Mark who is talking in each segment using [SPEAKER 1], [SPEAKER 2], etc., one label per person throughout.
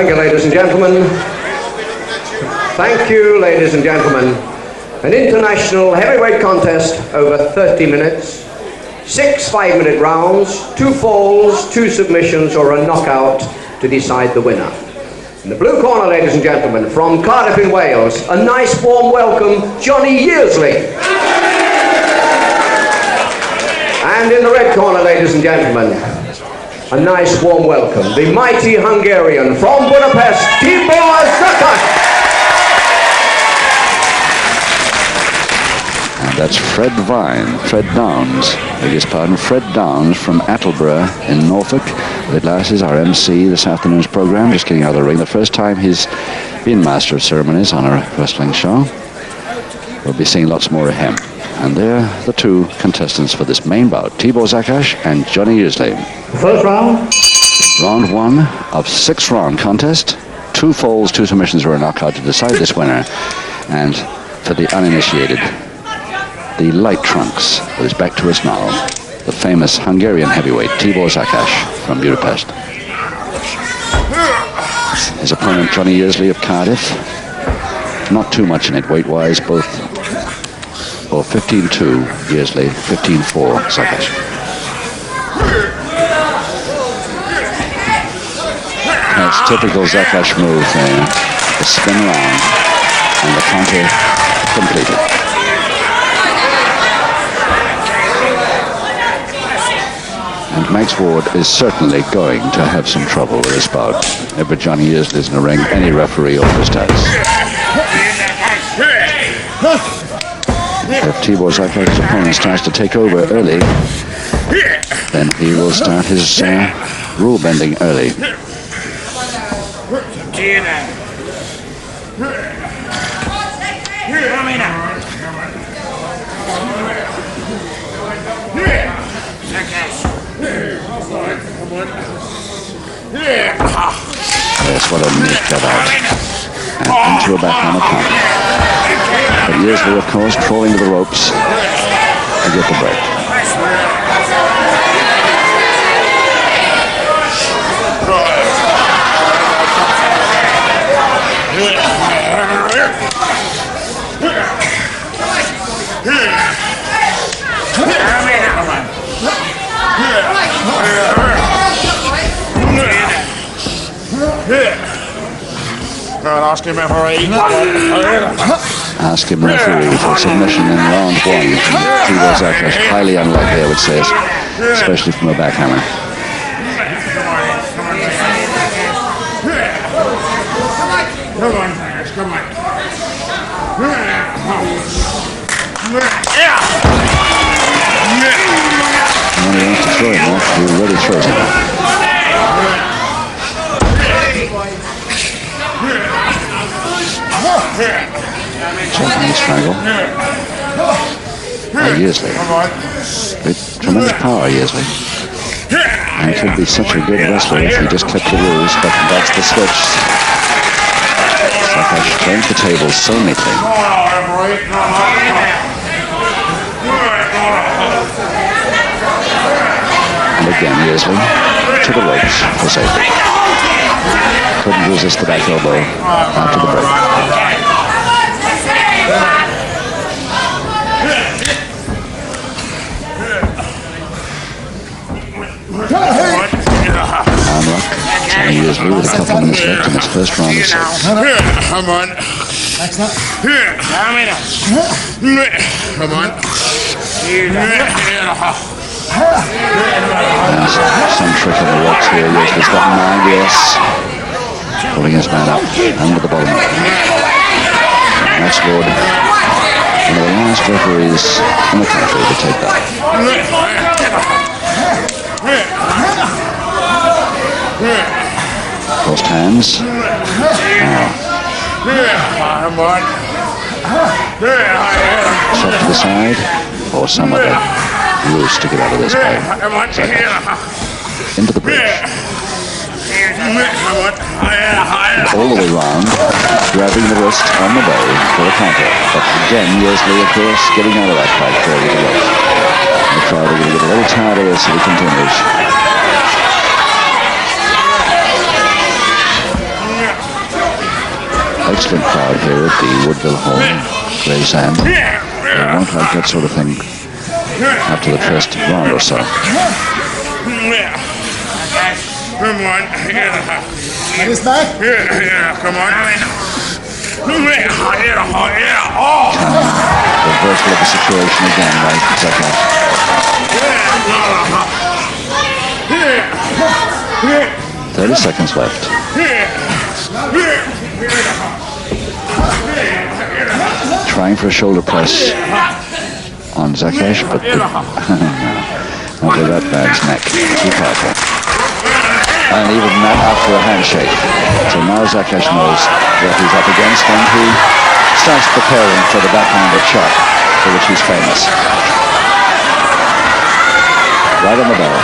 [SPEAKER 1] Thank you, ladies and gentlemen. Thank you, ladies and gentlemen. An international heavyweight contest over 30 minutes. 6 5-minute rounds, 2 falls, 2 submissions, or a knockout to decide the winner. In the blue corner, ladies and gentlemen, from Cardiff in Wales, a nice warm welcome, Johnny Yearsley. And in the red corner, ladies and gentlemen, a nice warm welcome, the mighty Hungarian from Budapest, TIBOR SZAKACS.
[SPEAKER 2] And that's Fred Downs, Fred Downs from Attleborough in Norfolk. With glasses, our MC this afternoon's program, just getting out of the ring. The first time he's been master of ceremonies on a wrestling show. We'll be seeing lots more of him. And they're the 2 contestants for this main bout, TIBOR SZAKACS and Johnny Yearsley.
[SPEAKER 1] First round.
[SPEAKER 2] Round 1 of 6-round contest. 2 falls, 2 submissions, or a knockout to decide this winner. And for the uninitiated, the light trunks, with his back to us now, the famous Hungarian heavyweight, TIBOR SZAKACS from Budapest. His opponent, Johnny Yearsley of Cardiff. Not too much in it weight-wise, both 15-2 Yearsley, 15-4 SZAKACS. That's typical SZAKACS move there. The spin around and the counter completed. And Max Ward is certainly going to have some trouble with this bout. If Johnny Yearsley's in the ring, any referee understands. If TIBOR SZAKACS' opponent starts to take over early, then he will start his rule bending early. Yes, what a neat cut out. And into a back on the counter. But Yearsley, of course, crawling to the ropes to get the break.
[SPEAKER 3] Ask him referee.
[SPEAKER 2] Ask him referee for submission in round 1. TIBOR SZAKACS, highly unlikely, I would say, especially from a backhammer.
[SPEAKER 3] Come on.
[SPEAKER 2] When he wants to throw him off, he really throws him off. Checking the strangle. Yearsley. With tremendous power, Yearsley. And he could be such a good wrestler if he just kept the rules, but that's the switch. SZAKACS turns the tables so neatly. And again, Yearsley to the ropes for safety. Couldn't resist the back elbow after the break. Armlock. Johnny Yearsley with a couple of minutes left in his first round of 6.
[SPEAKER 3] Come on. Come on.
[SPEAKER 2] Some trick on the ropes here. Yearsley's got 9, yes. Pulling his man up and with the bottom. Max Ward, one of the last referees in the country to take that. Crossed hands. Shot to the side, or some other ruse to get out of this fight. Into the bridge. All the way round, grabbing the wrist on the bow for a counter. But again, Yearsley, of course, getting out of that fight fairly well. The crowd are going to get a little tired of this if he continues. crowd here at the Woodville home, Gravesend. They won't like that sort of thing after the first round or so.
[SPEAKER 3] Come on.
[SPEAKER 4] This back?
[SPEAKER 3] Yeah, come on.
[SPEAKER 2] Reversal of the situation again, right? Zakac. 30 seconds left. Trying for a shoulder press on Zakac, but not with that man's neck. Too powerful. And even that after a handshake. So now Zakac knows what he's up against, and he starts preparing for the backhanded shot, for which he's famous. Right on the barrel.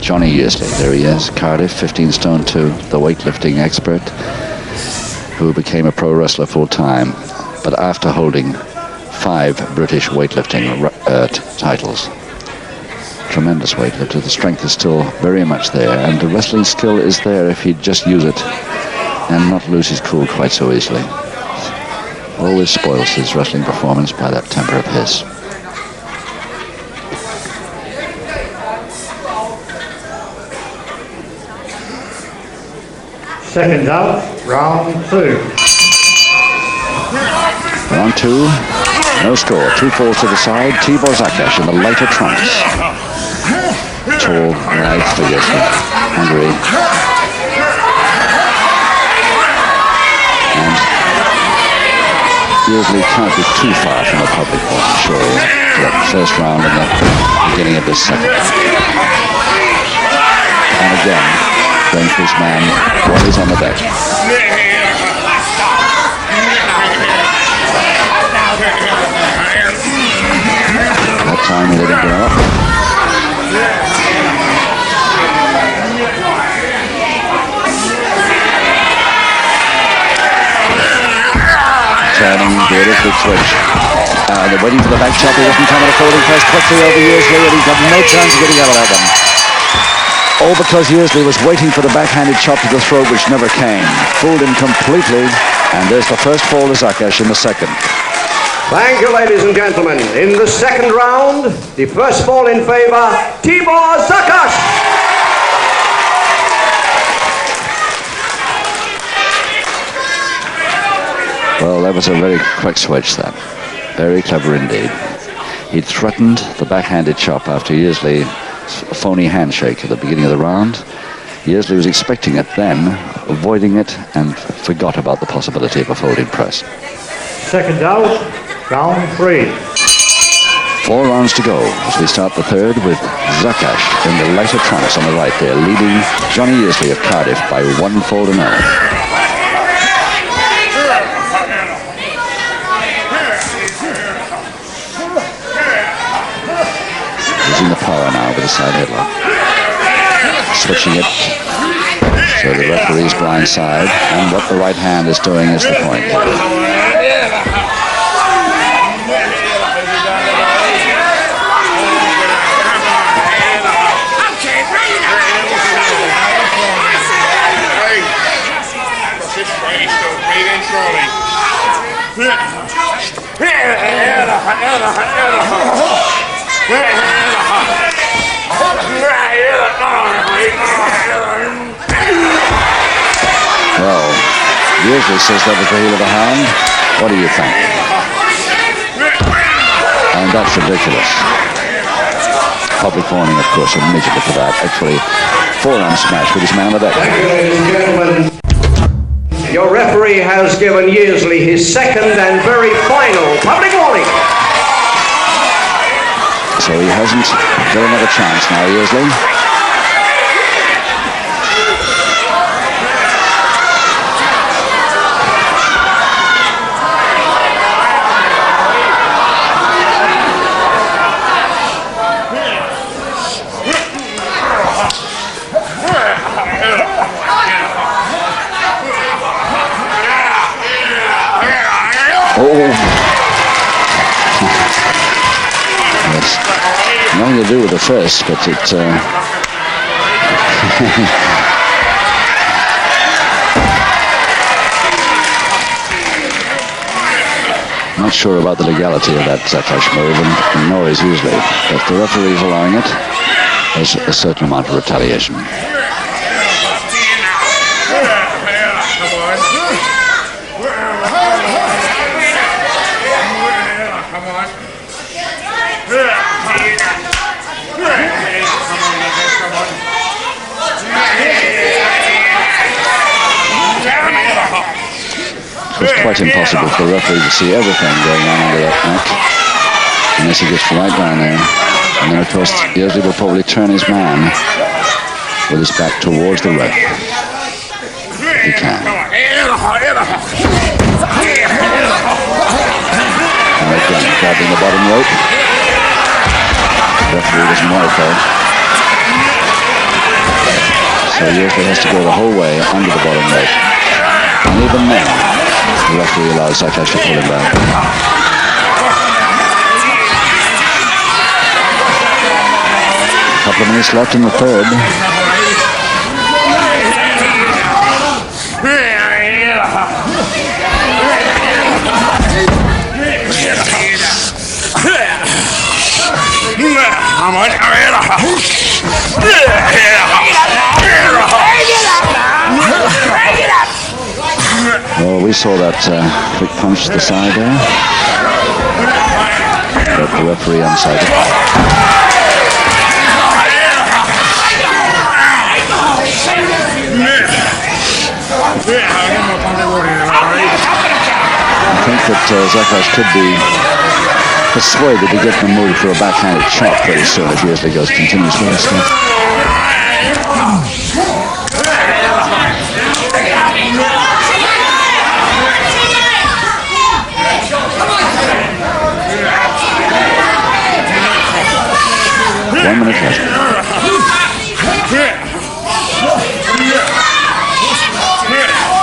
[SPEAKER 2] Johnny Yearsley, there he is, Cardiff, 15 stone 2, the weightlifting expert who became a pro wrestler full time, but after holding 5 British weightlifting titles. Tremendous weightlifter, the strength is still very much there, and the wrestling skill is there if he'd just use it and not lose his cool quite so easily. Always spoils his wrestling performance by that temper of his.
[SPEAKER 1] Seconds out, round 2.
[SPEAKER 2] Round 2, no score. 2 falls to the side. TIBOR SZAKACS in the lighter trunks. Tall, lithe figure from Hungary. And Yearsley can't be too far from the public point, surely, for that first round and the beginning of this second. And again, going for his man while he's on the deck. That time he let him go up. Turning, good, a big switch. They're waiting for the back chop. He wasn't coming to folding press quickly over Yearsley, and he's got no chance of getting out of that one. All because Yearsley was waiting for the backhanded chop to the throat, which never came. Fooled him completely, and there's the first fall to Zakac in the second.
[SPEAKER 1] Thank you, ladies and gentlemen. In the second round, the first fall in favor, TIBOR SZAKACS.
[SPEAKER 2] Well, that was a very quick switch then. Very clever indeed. He'd threatened the backhanded chop after Yearsley's phony handshake at the beginning of the round. Yearsley was expecting it then, avoiding it, and forgot about the possibility of a folding press.
[SPEAKER 1] Seconds out, round 3.
[SPEAKER 2] 4 rounds to go as we start the third with Zakac in the lighter trunks on the right there, leading Johnny Yearsley of Cardiff by 1 fall to 0. Using the power now with a side headlock. Switching it so the referee's blind side, and what the right hand is doing is the point. Well, Yearsley says that was the heel of the hand. What do you think? And that's ridiculous. Public warning, of course, immediately for that. Actually, forearm smash with his man on the deck.
[SPEAKER 1] Thank you, ladies and gentlemen. Your referee has given Yearsley his second and very final public warning.
[SPEAKER 2] So he hasn't got another chance now, Yearsley. Oh. to do with the first, but it... Not sure about the legality of that Szakacs move, and nor is usually. If the referee is allowing it, there's a certain amount of retaliation. It's quite impossible for the referee to see everything going on under that neck unless he gets right down there. And then, of course, Yearsley will probably turn his man with his back towards the ref. If he can. And again, grabbing the bottom rope. The referee doesn't want it though. So Yearsley has to go the whole way under the bottom rope. And even then, the referee allows Szakacs to pull him back. A couple of minutes left in the third. Well, we saw that quick punch to the side there. But the referee unsighted. I think that Szakacs could be persuaded to get the move for a backhanded chop pretty soon if Yearsley goes continuously. One minute left.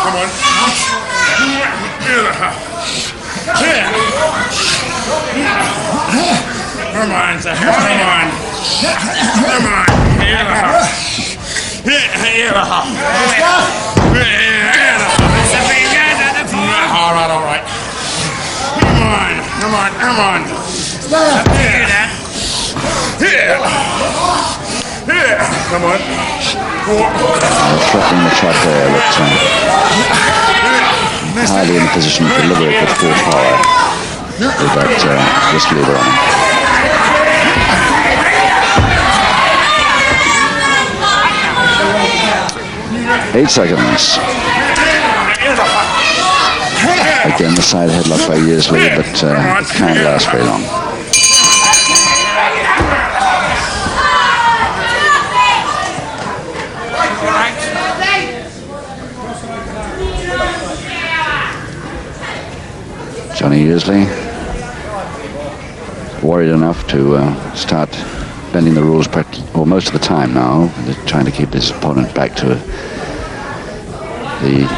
[SPEAKER 3] Come on. Come on, sir. Come on. Come on. All right, all right. Come on, come on, come on. Come on.
[SPEAKER 2] Threatening the shot there, but hardly in a position to deliver it with full power with that wrist lever on him. 8 seconds. Again, the side headlock by Yearsley, but it can't last very long. Johnny Yearsley worried enough to start bending the rules most of the time now. They're trying to keep his opponent back to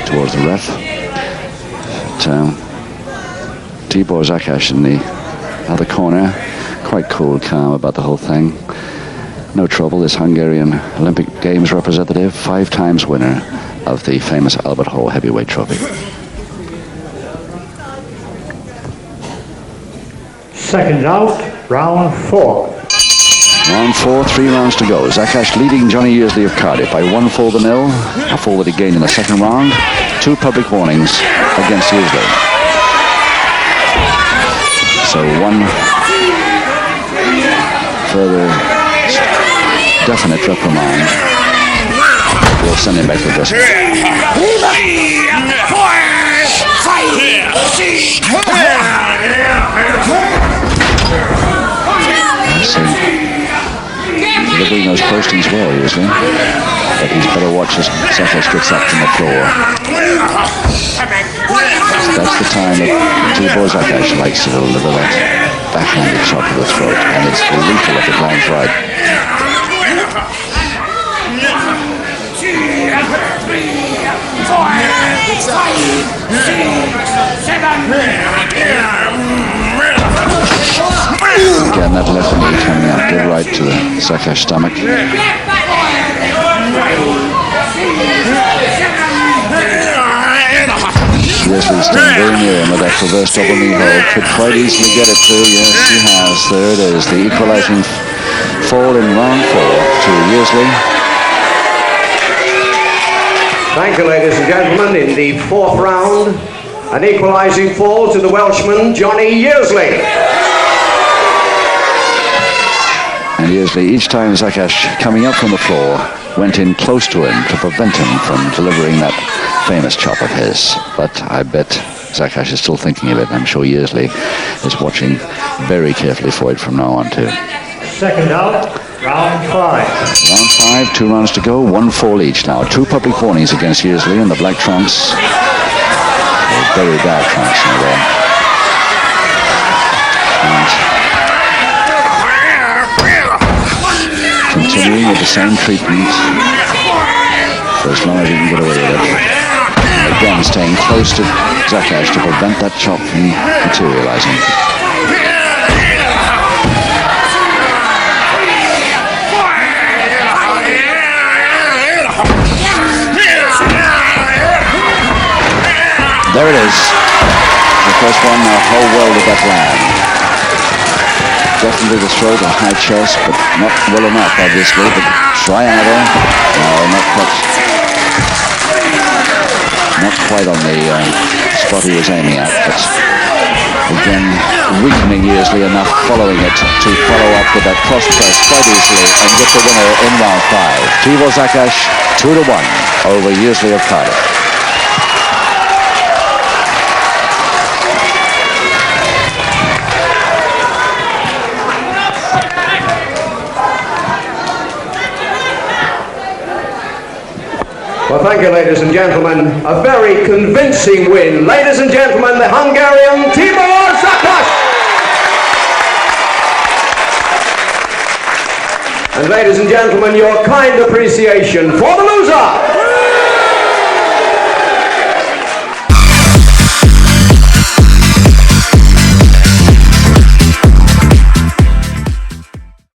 [SPEAKER 2] towards the ref. But TIBOR Szakacs in the other corner, quite cool, calm about the whole thing. No trouble. This Hungarian Olympic Games representative, 5 times winner of the famous Albert Hall heavyweight trophy.
[SPEAKER 5] Seconds out, round 4.
[SPEAKER 2] Round 4, 3 rounds to go. Szakacs leading Johnny Yearsley of Cardiff by 1-4-0, a fall that he gained in the second round. 2 public warnings against Yearsley. So 1 further definite reprimand will send him back to the dressing room. Delivering those postings well, usually. But he's better watch as Szakacs gets up from the floor. So that's the time that TIBOR Szakacs likes to deliver that backhanded shot to the throat. And it's lethal if it lands right. Again, that left knee coming out dead right to the Szakacs stomach. Yearsley's staying very near him with that reverse double knee hold. Could quite easily get it too. Yes, he has. There it is. The equalizing fall in round 4 to Yearsley.
[SPEAKER 1] Thank you, ladies and gentlemen. In the 4th round, an equalizing fall to the Welshman, Johnny Yearsley.
[SPEAKER 2] And Yearsley, each time Szakacs coming up from the floor, went in close to him to prevent him from delivering that famous chop of his. But I bet Szakacs is still thinking of it. I'm sure Yearsley is watching very carefully for it from now on too.
[SPEAKER 5] Second out, round 5.
[SPEAKER 2] Round 5, 2 rounds to go, 1 fall each now. 2 public warnings against Yearsley in the black trunks. Very bad trunks in a way. And continuing with the same treatment for as long as you can get away with it. Again, staying close to Szakacs to prevent that chop from materializing. There it is. The first one, how well did that land? Definitely the throat, a high chest, but not well enough, obviously. But triangle, no, not quite on the spot he was aiming at. But again, weakening Yearsley enough, following it to follow up with that cross press quite easily and get the winner in round 5. TIBOR SZAKACS 2-1 over Yearsley of Cardiff.
[SPEAKER 1] Well, thank you, ladies and gentlemen. A very convincing win. Ladies and gentlemen, the Hungarian TIBOR SZAKACS. And ladies and gentlemen, your kind appreciation for the loser.